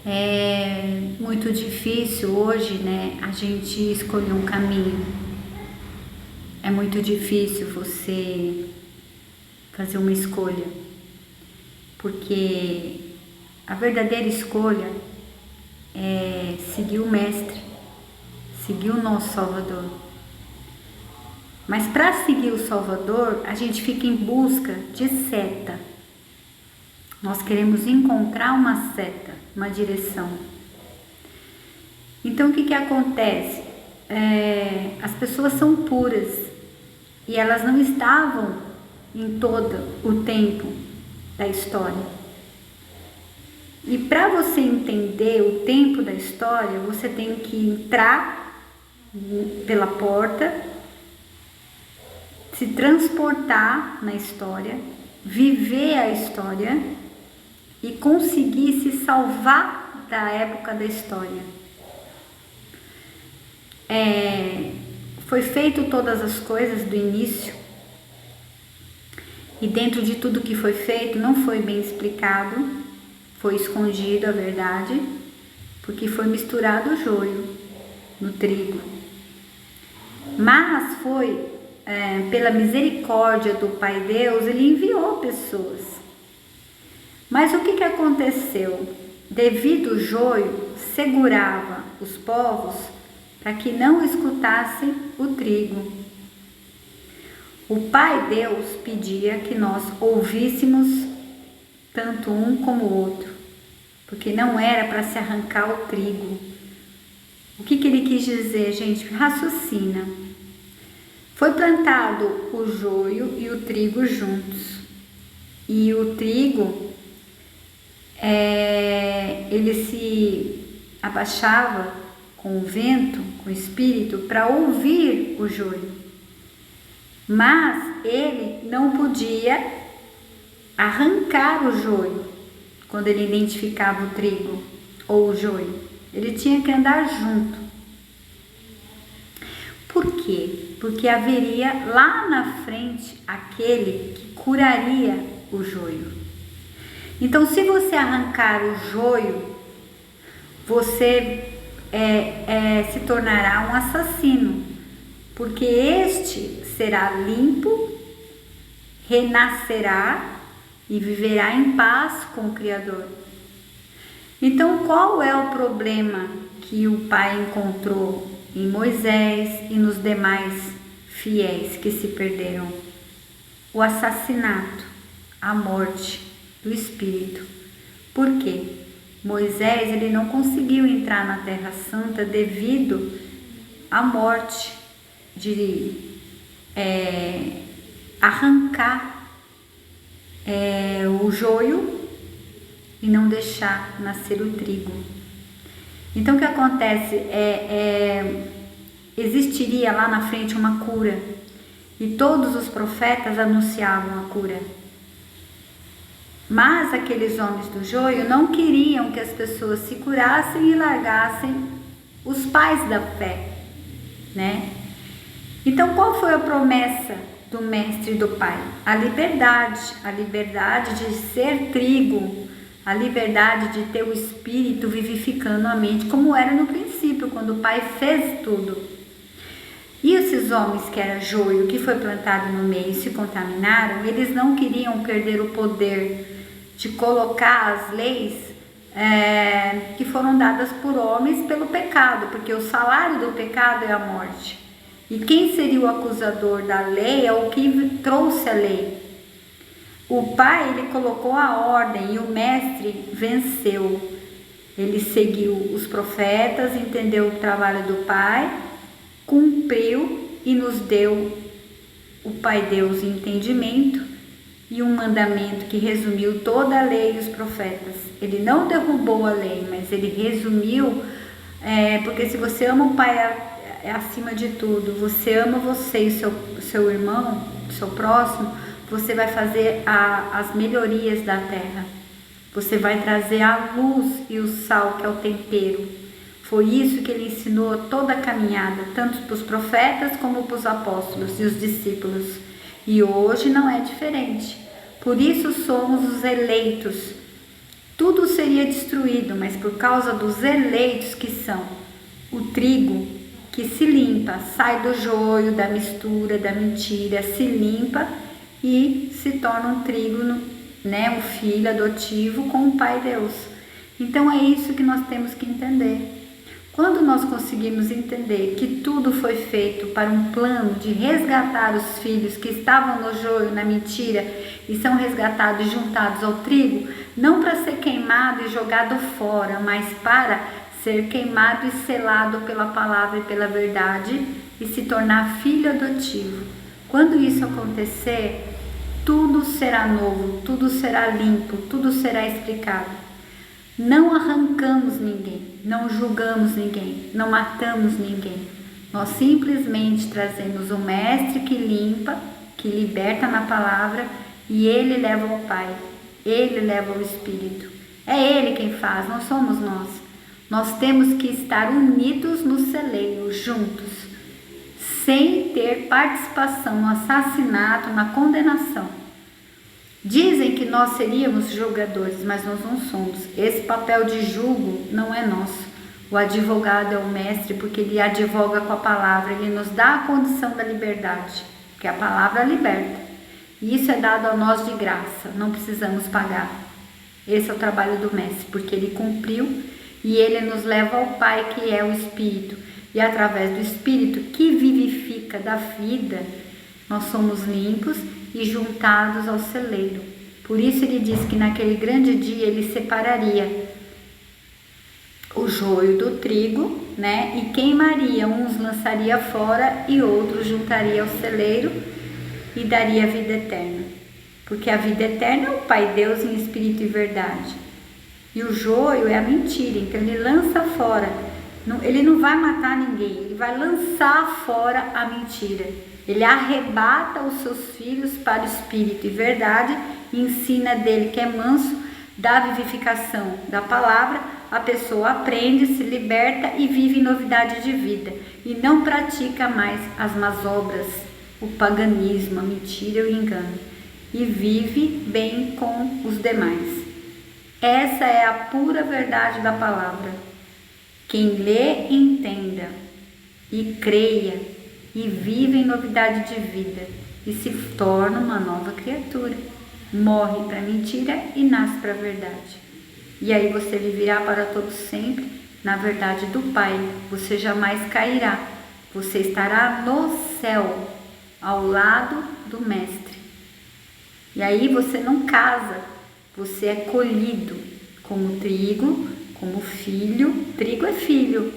É muito difícil hoje, né, a gente escolher um caminho. É muito difícil você fazer uma escolha, porque a verdadeira escolha é seguir o Mestre, seguir o nosso Salvador. Mas para seguir o Salvador, a gente fica em busca de seta. Nós queremos encontrar uma seta, uma direção. Então o que acontece? As pessoas são puras e elas não estavam em todo o tempo da história. E para você entender o tempo da história, você tem que entrar pela porta, se transportar na história, viver a história e conseguir se salvar da época da história. Foi feito todas as coisas do início e dentro de tudo que foi feito não foi bem explicado, foi escondido a verdade, porque foi misturado o joio no trigo. Mas foi pela misericórdia do Pai Deus, Ele enviou pessoas. Mas o que aconteceu? Devido o joio, segurava os povos para que não escutassem o trigo. O Pai Deus pedia que nós ouvíssemos tanto um como o outro, porque não era para se arrancar o trigo. O que Ele quis dizer, gente? Raciocina. Foi plantado o joio e o trigo juntos. E o trigo, ele se abaixava com o vento, com o espírito, para ouvir o joio. Mas ele não podia arrancar o joio quando ele identificava o trigo ou o joio. Ele tinha que andar junto. Por quê? Porque haveria lá na frente aquele que curaria o joio. Então, se você arrancar o joio, você se tornará um assassino, porque este será limpo, renascerá e viverá em paz com o Criador. Então, qual é o problema que o Pai encontrou em Moisés e nos demais fiéis que se perderam? O assassinato, a morte do Espírito. Por quê? Moisés ele não conseguiu entrar na Terra Santa devido à morte de arrancar o joio e não deixar nascer o trigo. Então o que acontece existiria lá na frente uma cura e todos os profetas anunciavam a cura. Mas aqueles homens do joio não queriam que as pessoas se curassem e largassem os pais da fé, né? Então qual foi a promessa do Mestre e do Pai? A liberdade de ser trigo, a liberdade de ter o Espírito vivificando a mente, como era no princípio, quando o Pai fez tudo. E esses homens que era joio, que foi plantado no meio e se contaminaram, eles não queriam perder o poder de colocar as leis que foram dadas por homens pelo pecado, porque o salário do pecado é a morte. E quem seria o acusador da lei é o que trouxe a lei. O Pai, ele colocou a ordem e o Mestre venceu. Ele seguiu os profetas, entendeu o trabalho do Pai, cumpriu e nos deu o Pai Deus em entendimento e um mandamento que resumiu toda a lei e os profetas. Ele não derrubou a lei, mas ele resumiu, porque se você ama o Pai acima de tudo, você ama você e seu irmão, seu próximo, você vai fazer as melhorias da terra. Você vai trazer a luz e o sal, que é o tempero. Foi isso que ele ensinou toda a caminhada, tanto para os profetas como para os apóstolos e os discípulos. E hoje não é diferente. Por isso somos os eleitos tudo seria destruído, mas por causa dos eleitos que são o trigo que se limpa, sai do joio, da mistura, da mentira, se limpa e se torna um trigo, né, um filho adotivo com o Pai Deus. Então é isso que nós temos que entender. Quando nós conseguimos entender que tudo foi feito para um plano de resgatar os filhos que estavam no joio, na mentira, e são resgatados e juntados ao trigo, não para ser queimado e jogado fora, mas para ser queimado e selado pela palavra e pela verdade e se tornar filho adotivo. Quando isso acontecer, tudo será novo, tudo será limpo, tudo será explicado. Não arrancamos ninguém, não julgamos ninguém, não matamos ninguém. Nós simplesmente trazemos o Mestre que limpa, que liberta na palavra, e Ele leva ao Pai, Ele leva ao Espírito. É Ele quem faz, não somos nós. Nós temos que estar unidos no celeiro, juntos, sem ter participação no assassinato, na condenação. Dizem que nós seríamos julgadores, mas nós não somos. Esse papel de julgo não é nosso. O advogado é o mestre porque ele advoga com a palavra, ele nos dá a condição da liberdade, porque a palavra liberta. E isso é dado a nós de graça, não precisamos pagar. Esse é o trabalho do mestre, porque ele cumpriu e ele nos leva ao Pai, que é o Espírito. E através do Espírito que vivifica da vida, nós somos limpos e juntados ao celeiro. Por isso ele diz que naquele grande dia ele separaria o joio do trigo, né? E queimaria, uns lançaria fora e outros juntaria ao celeiro e daria a vida eterna. Porque a vida eterna é o Pai Deus em espírito e verdade. E o joio é a mentira, então ele lança fora. Ele não vai matar ninguém, ele vai lançar fora a mentira. Ele arrebata os seus filhos para o Espírito e verdade e ensina dele que é manso, da vivificação da palavra, a pessoa aprende, se liberta e vive em novidade de vida. E não pratica mais as más obras, o paganismo, a mentira e o engano. E vive bem com os demais. Essa é a pura verdade da palavra. Quem lê, entenda e creia e vive em novidade de vida e se torna uma nova criatura. Morre para a mentira e nasce para a verdade. E aí você viverá para todo sempre na verdade do Pai. Você jamais cairá. Você estará no céu, ao lado do Mestre. E aí você não casa, você é colhido como trigo, como filho. Trigo é filho,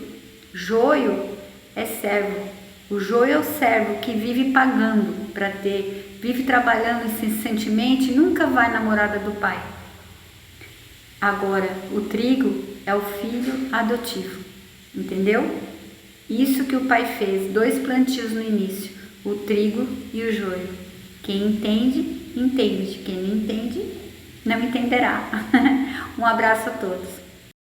joio é servo. O joio é o servo que vive pagando para ter, vive trabalhando incessantemente e nunca vai na morada do Pai. Agora, o trigo é o filho adotivo, entendeu? Isso que o Pai fez, 2 plantios no início, o trigo e o joio. Quem entende, entende. Quem não entende, não entenderá. Um abraço a todos.